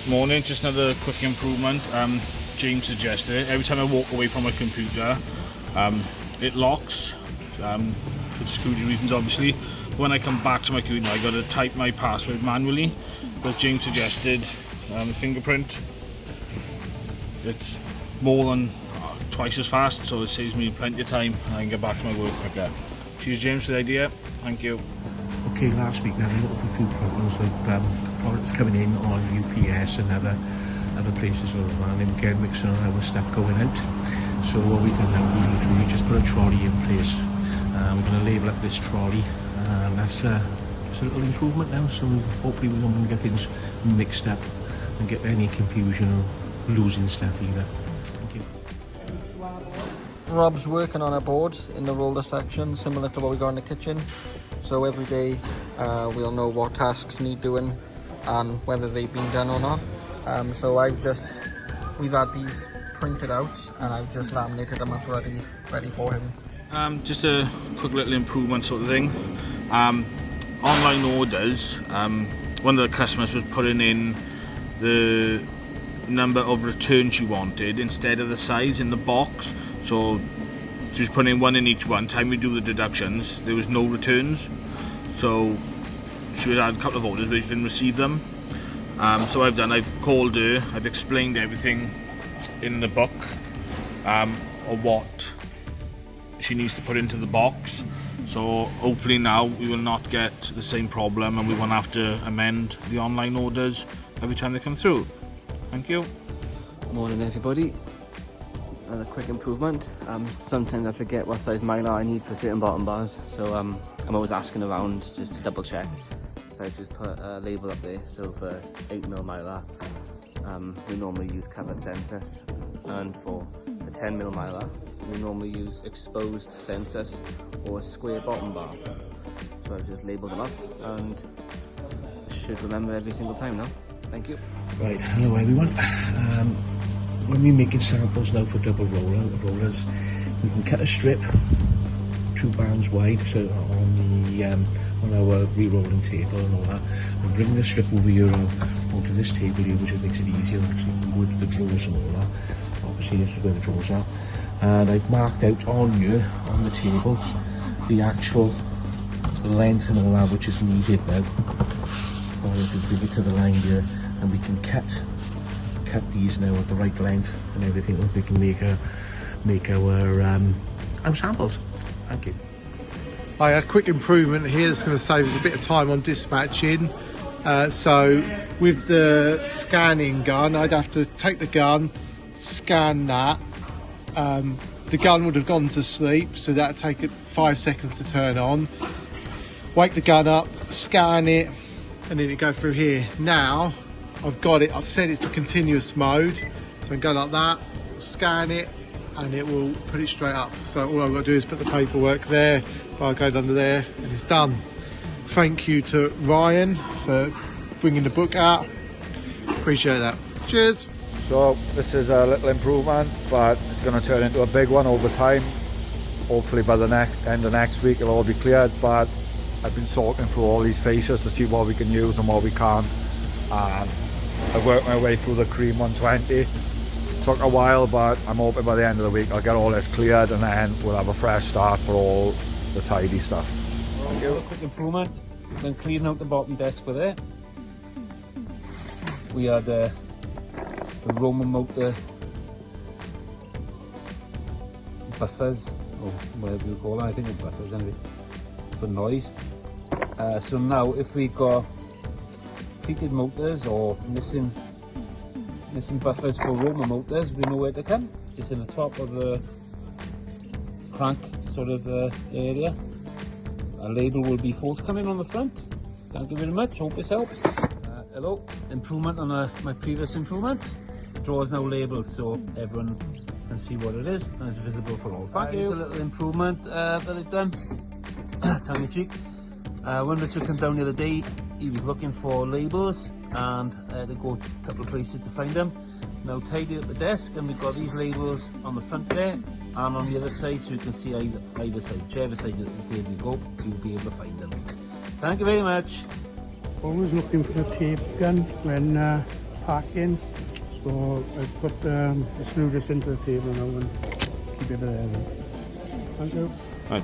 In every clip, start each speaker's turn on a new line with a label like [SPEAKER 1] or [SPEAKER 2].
[SPEAKER 1] Morning, just another quick improvement. James suggested it. Every time I walk away from my computer, it locks, for security reasons obviously. When I come back to my computer, I got to type my password manually, but James suggested fingerprint. It's more than twice as fast, so it saves me plenty of time and I can get back to my work quicker. Cheers James for the idea, thank you.
[SPEAKER 2] Okay, last week now we looked at a few problems like products coming in on UPS and other places around and getting mixing on our stuff going out. So what we've done now, we just put a trolley in place. We're going to label up this trolley, and that's a little improvement now. So hopefully we don't want to get things mixed up and get any confusion or losing stuff either. Thank you.
[SPEAKER 3] Rob's working on a board in the roller section, similar to what we got in the kitchen. So every day we'll know what tasks need doing and whether they've been done or not. So we've had these printed out and I've just laminated them up ready for him.
[SPEAKER 1] Just a quick little improvement sort of thing. Online orders, one of the customers was putting in the number of returns she wanted instead of the size in the box. So she was putting in one in each one. Time we do the deductions, there was no returns. So she had a couple of orders but she didn't receive them. So what I've called her, I've explained everything in the book, or what she needs to put into the box. So hopefully now we will not get the same problem and we won't have to amend the online orders every time they come through. Thank you.
[SPEAKER 4] Morning everybody. Another quick improvement. Sometimes I forget what size mylar I need for certain bottom bars, so I'm always asking around just to double check. So I just put a label up there. So for 8mm mylar, we normally use covered sensors, and for a 10mm mylar, we normally use exposed sensors or a square bottom bar. So I've just labelled them up and should remember every single time now. Thank you.
[SPEAKER 2] Right, hello everyone. When we're making samples now for double rollers, we can cut a strip 2 bands wide, so on our re-rolling table and all that, and bring the strip over here onto this table here, which makes it easier. Actually go into the drawers and all that. Obviously this is where the drawers are, and I've marked out on here on the table the actual length and all that which is needed now. So I can bring it to the line here, and we can cut these now at the right length and everything. We can make our samples. Thank you.
[SPEAKER 5] A quick improvement here that's going to save us a bit of time on dispatching. So with the scanning gun, I'd have to take the gun, scan that. The gun would have gone to sleep, so that'd take it 5 seconds to turn on. Wake the gun up, scan it, and then it go through here. Now I've got it, I've set it to continuous mode, so I can go like that, scan it, and it will put it straight up. So all I've got to do is put the paperwork there, barcode under there, and it's done. Thank you to Ryan for bringing the book out. Appreciate that. Cheers.
[SPEAKER 6] So this is a little improvement, but it's going to turn into a big one over time. Hopefully by the end of next week it'll all be cleared, but I've been sorting through all these fascias to see what we can use and what we can't. And I've worked my way through the cream 120. Took a while, but I'm hoping by the end of the week I'll get all this cleared and then we'll have a fresh start for all the tidy stuff. Thank you.
[SPEAKER 7] Quick improvement, then cleaning out the bottom desk with it. We had the Roman motor buffers, or whatever you call it, I think it's buffers anyway, for noise. So now if we got heated motors or missing buffers for Roman motors, we know where to come. It's in the top of the crank sort of area. A label will be forthcoming on the front. Thank you very much, hope this helps. Hello, improvement on my previous improvement. The drawer is now labelled so everyone can see what it is and it's visible for all. Thank you. It's a little improvement that I've done. Tongue in cheek. When Richard came down the other day, he was looking for labels and I had to go a couple of places to find them. Now tidy up the desk, and we've got these labels on the front there and on the other side, so you can see either side, whichever side of the table you go, you'll be able to find them. Thank you very much.
[SPEAKER 8] Always looking for a tape gun when packing. So I've put screw this into the table now and keep it there. Thank you.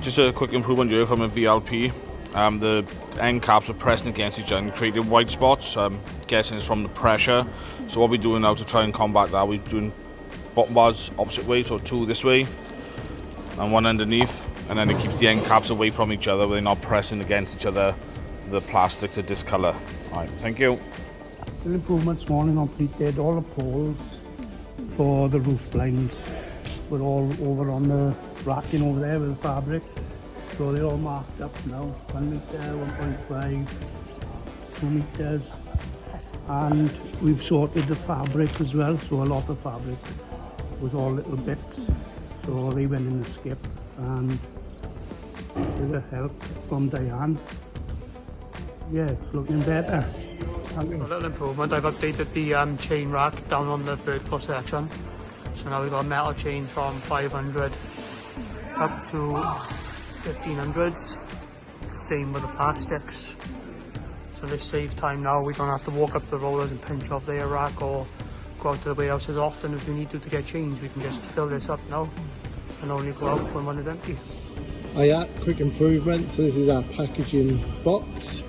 [SPEAKER 1] Just a quick improvement here from a VLP. The end caps are pressing against each other and creating white spots. Guessing it's from the pressure. So what we're doing now to try and combat that, we're doing bottom bars opposite way, so 2 this way and 1 underneath, and then it keeps the end caps away from each other, where they're not pressing against each other for the plastic to discolour. Alright, thank you.
[SPEAKER 8] An improvement this morning completed. All the poles for the roof blinds were all over on the racking over there with the fabric. So they're all marked up now. 1 metre, 1.5, 2 metres. And we've sorted the fabric as well. So a lot of fabric was all little bits. So they went in the skip, and with the help from Diane, yeah, it's looking better.
[SPEAKER 9] A little improvement. I've updated the chain rack down on the vertical section. So now we've got metal chain from 500 up to 1500s. Same with the plastics. So this saves time now. We don't have to walk up to the rollers and pinch off their rack or go out to the warehouse as often as we need to get change. We can just fill this up now and only go out when one is empty.
[SPEAKER 5] Quick improvement. So this is our packaging box.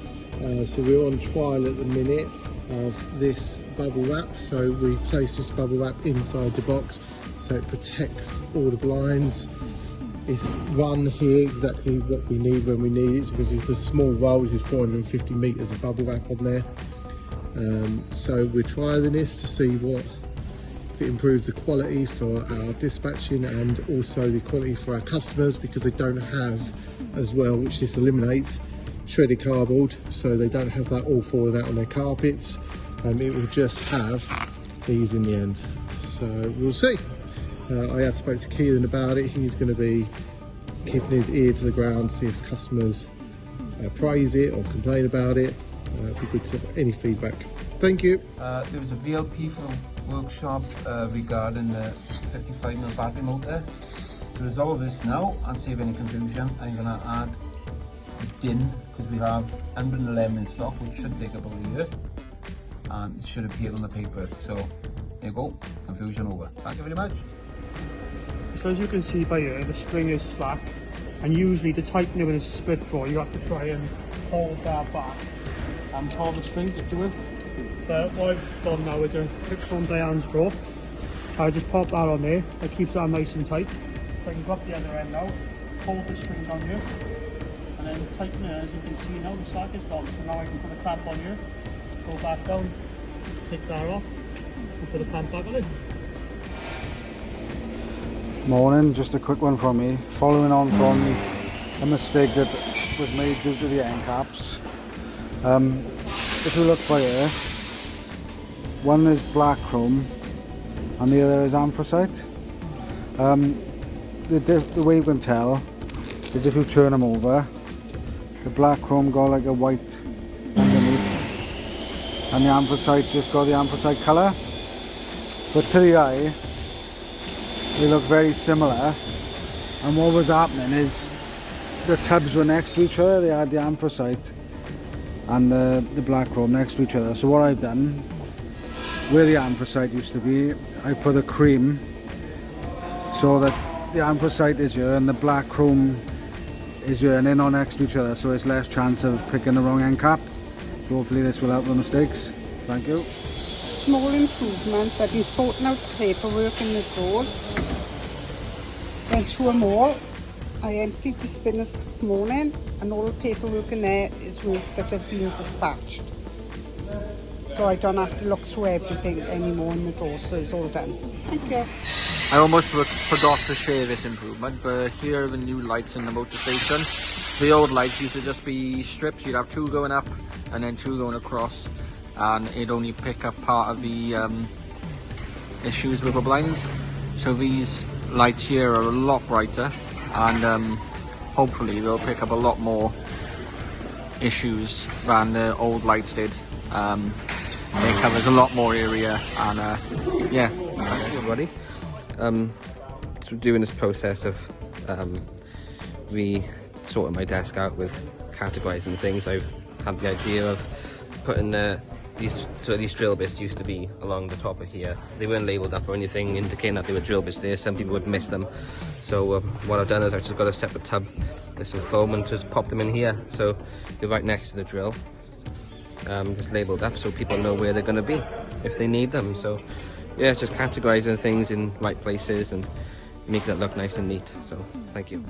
[SPEAKER 5] So we're on trial at the minute of this bubble wrap. So we place this bubble wrap inside the box so it protects all the blinds. It's run here exactly what we need when we need it, because it's a small roll. This is 450 metres of bubble wrap on there. So we're trialling this to see if it improves the quality for our dispatching and also the quality for our customers, because they don't have as well, which this eliminates, shredded cardboard, so they don't have that all falling out on their carpets. It will just have these in the end. So we'll see. I have spoke to Keelan about it. He's going to be keeping his ear to the ground, see if customers praise it or complain about it. It'd be good to have any feedback. Thank you.
[SPEAKER 7] There was a VLP for the workshop regarding the 55mm battery motor. To resolve this now and save any confusion, I'm going to add the DIN, because we have 111 in stock, which should take about a year, and it should appear on the paper. So there you go, confusion over. Thank you very much.
[SPEAKER 9] So as you can see by here, the string is slack, and usually to tighten it with a split draw, you have to try and hold that back and pull the string to do it. But what I've done now is a quick from Diane's draw. I just pop that on there, that keeps that nice and tight. So I can go up the other end now, hold the string down here, and then tighten it. As you can see now, the slack is gone. So now I can put a clamp on here, go back down, take that off, and put a clamp back on it.
[SPEAKER 10] Morning, just a quick one from me. Following on from a mistake that was made due to the end caps. If you look by here, one is black chrome and the other is anthracite. The way you can tell is if you turn them over, the black chrome got like a white underneath and the anthracite just got the anthracite colour. But to the eye, they look very similar, and what was happening is the tubs were next to each other. They had the anthracite and the black chrome next to each other. So what I've done, where the anthracite used to be, I put a cream so that the anthracite is here and the black chrome is here, and they're not next to each other, so it's less chance of picking the wrong end cap. So hopefully this will help the mistakes. Thank you.
[SPEAKER 11] Small improvement. I've been sorting out the paperwork in the drawers. Went through them all. I emptied the spinners this morning, and all the paperwork in there is work that have been dispatched. So I don't have to look through everything anymore in the drawers, so it's all done. Thank you.
[SPEAKER 3] I almost forgot to share this improvement, but here are the new lights in the motor station. The old lights used to just be strips. You'd have 2 going up and then 2 going across, and it'd only pick up part of the issues with the blinds. So these lights here are a lot brighter, and hopefully they'll pick up a lot more issues than the old lights did. It covers a lot more area, and yeah, thank you everybody. So doing this process of sorting my desk out with categorizing things, I've had the idea of putting the
[SPEAKER 4] these drill bits used to be along the top of here. They weren't labelled up or anything indicating that they were drill bits there. Some people would miss them. So what I've done is I've just got a separate tub with some foam and just pop them in here. So they're right next to the drill. Just labelled up so people know where they're going to be if they need them. So yeah, it's just categorising things in right places and make that look nice and neat. So thank you.